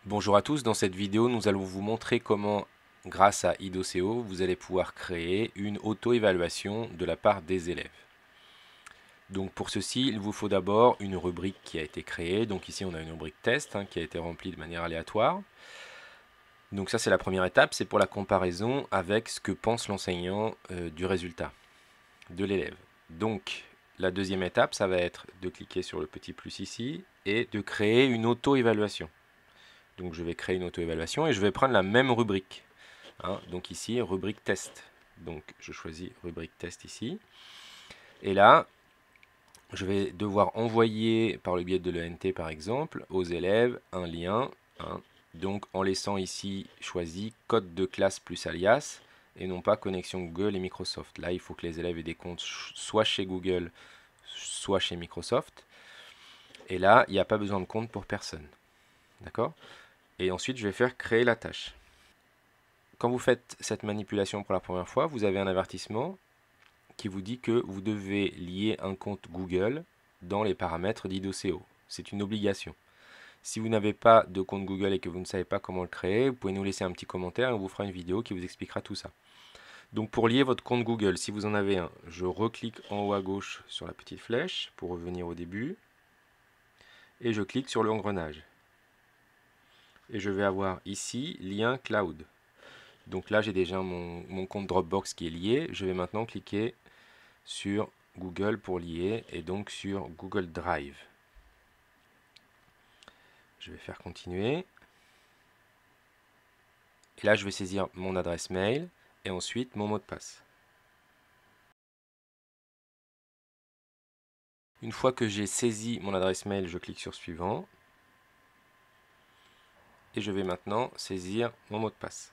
Bonjour à tous, dans cette vidéo nous allons vous montrer comment, grâce à Idoceo, vous allez pouvoir créer une auto-évaluation de la part des élèves. Donc pour ceci, il vous faut d'abord une rubrique qui a été créée. Donc ici on a une rubrique test qui a été remplie de manière aléatoire. Donc ça c'est la première étape, c'est pour la comparaison avec ce que pense l'enseignant du résultat de l'élève. Donc la deuxième étape, ça va être de cliquer sur le petit plus ici et de créer une auto-évaluation. Donc je vais créer une auto-évaluation et je vais prendre la même rubrique. Donc ici, rubrique test. Donc je choisis rubrique test ici. Et là, je vais devoir envoyer par le biais de l'ENT par exemple aux élèves un lien. Donc en laissant ici choisi code de classe plus alias et non pas connexion Google et Microsoft. Là, il faut que les élèves aient des comptes soit chez Google, soit chez Microsoft. Et là, il n'y a pas besoin de compte pour personne. D'accord? Et ensuite, je vais faire créer la tâche. Quand vous faites cette manipulation pour la première fois, vous avez un avertissement qui vous dit que vous devez lier un compte Google dans les paramètres d'Idoceo. C'est une obligation. Si vous n'avez pas de compte Google et que vous ne savez pas comment le créer, vous pouvez nous laisser un petit commentaire et on vous fera une vidéo qui vous expliquera tout ça. Donc pour lier votre compte Google, si vous en avez un, je reclique en haut à gauche sur la petite flèche pour revenir au début et je clique sur l'engrenage. Et je vais avoir ici lien cloud. Donc là, j'ai déjà mon compte Dropbox qui est lié. Je vais maintenant cliquer sur Google pour lier et donc sur Google Drive. Je vais faire continuer. Et là, je vais saisir mon adresse mail et ensuite mon mot de passe. Une fois que j'ai saisi mon adresse mail, je clique sur suivant. Et je vais maintenant saisir mon mot de passe.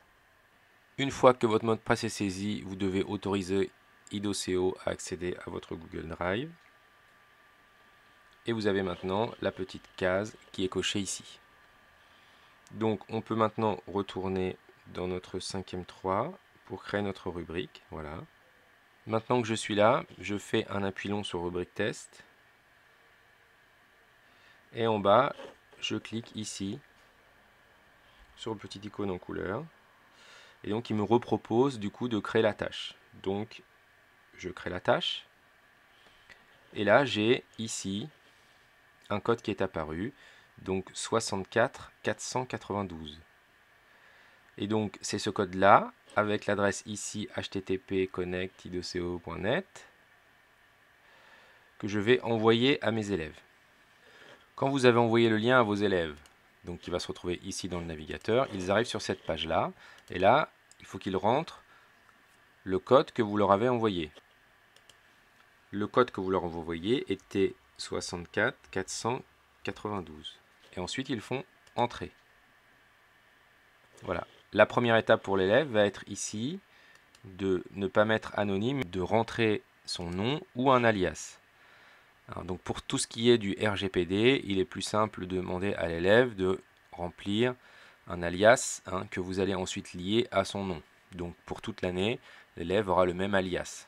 Une fois que votre mot de passe est saisi, vous devez autoriser Idoceo à accéder à votre Google Drive. Et vous avez maintenant la petite case qui est cochée ici. Donc on peut maintenant retourner dans notre 5e 3 pour créer notre rubrique. Voilà. Maintenant que je suis là, je fais un appui long sur rubrique test. Et en bas, je clique ici sur le petit icône en couleur. Et donc il me repropose du coup de créer la tâche. Donc je crée la tâche. Et là j'ai ici un code qui est apparu. Donc 64 492. Et donc c'est ce code là avec l'adresse ici http://connect.idoceo.net que je vais envoyer à mes élèves. Quand vous avez envoyé le lien à vos élèves, donc qui va se retrouver ici dans le navigateur, ils arrivent sur cette page là et là il faut qu'ils rentrent le code que vous leur avez envoyé. Le code que vous leur avez envoyé était 64 492 et ensuite ils font entrer. Voilà. La première étape pour l'élève va être ici de ne pas mettre anonyme, de rentrer son nom ou un alias. Alors, donc pour tout ce qui est du RGPD, il est plus simple de demander à l'élève de remplir un alias que vous allez ensuite lier à son nom. Donc pour toute l'année, l'élève aura le même alias.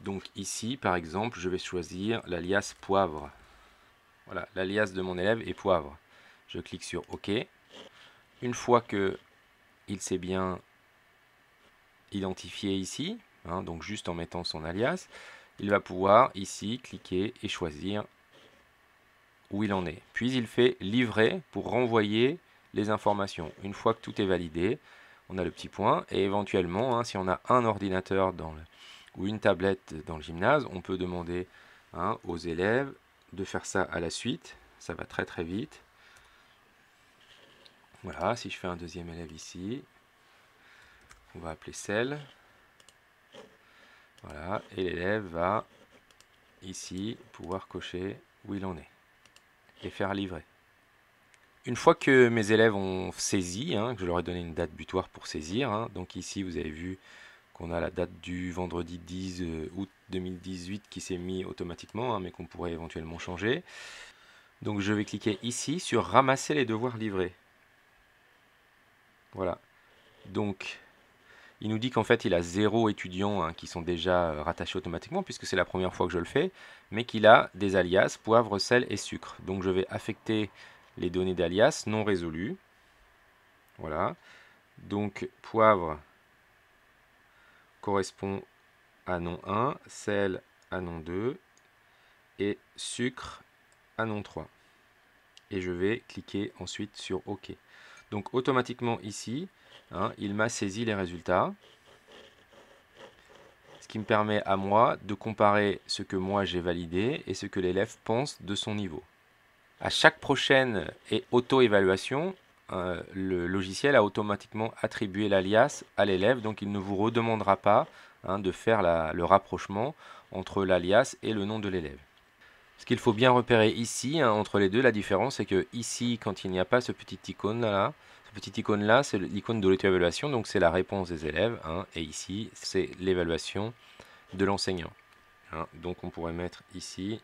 Donc ici, par exemple, je vais choisir l'alias poivre. Voilà, l'alias de mon élève est poivre. Je clique sur OK. Une fois que il s'est bien identifié ici, donc juste en mettant son alias, il va pouvoir ici cliquer et choisir où il en est. Puis il fait livrer pour renvoyer les informations. Une fois que tout est validé, on a le petit point et éventuellement, si on a un ordinateur ou une tablette dans le gymnase, on peut demander aux élèves de faire ça à la suite. Ça va très très vite. Voilà, si je fais un deuxième élève ici, on va appeler celle. Voilà, et l'élève va ici pouvoir cocher où il en est et faire livrer. Une fois que mes élèves ont saisi, que je leur ai donné une date butoir pour saisir, donc ici vous avez vu qu'on a la date du vendredi 10 août 2018 qui s'est mis automatiquement, mais qu'on pourrait éventuellement changer. Donc je vais cliquer ici sur ramasser les devoirs livrés. Voilà. Donc il nous dit qu'en fait il a 0 étudiants qui sont déjà rattachés automatiquement puisque c'est la première fois que je le fais, mais qu'il a des alias poivre, sel et sucre. Donc je vais affecter les données d'alias non résolues. Voilà. Donc poivre correspond à nom 1, sel à nom 2 et sucre à nom 3. Et je vais cliquer ensuite sur OK. Donc automatiquement ici, il m'a saisi les résultats. Ce qui me permet à moi de comparer ce que moi j'ai validé et ce que l'élève pense de son niveau. À chaque prochaine auto-évaluation, le logiciel a automatiquement attribué l'alias à l'élève, donc il ne vous redemandera pas de faire le rapprochement entre l'alias et le nom de l'élève. Ce qu'il faut bien repérer ici, entre les deux, la différence, c'est que ici, quand il n'y a pas ce petit icône là, c'est l'icône de l'auto-évaluation, donc c'est la réponse des élèves, et ici, c'est l'évaluation de l'enseignant. Donc on pourrait mettre ici,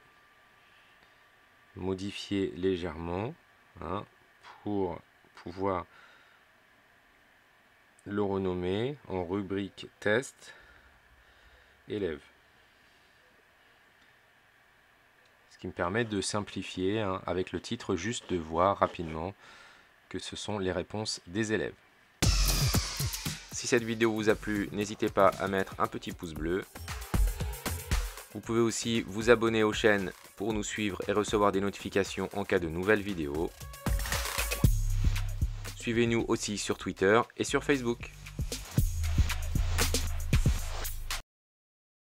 modifier légèrement, pour pouvoir le renommer en rubrique test élève. Ce qui me permet de simplifier, avec le titre, juste de voir rapidement que ce sont les réponses des élèves. Si cette vidéo vous a plu, n'hésitez pas à mettre un petit pouce bleu. Vous pouvez aussi vous abonner aux chaînes pour nous suivre et recevoir des notifications en cas de nouvelles vidéos. Suivez-nous aussi sur Twitter et sur Facebook.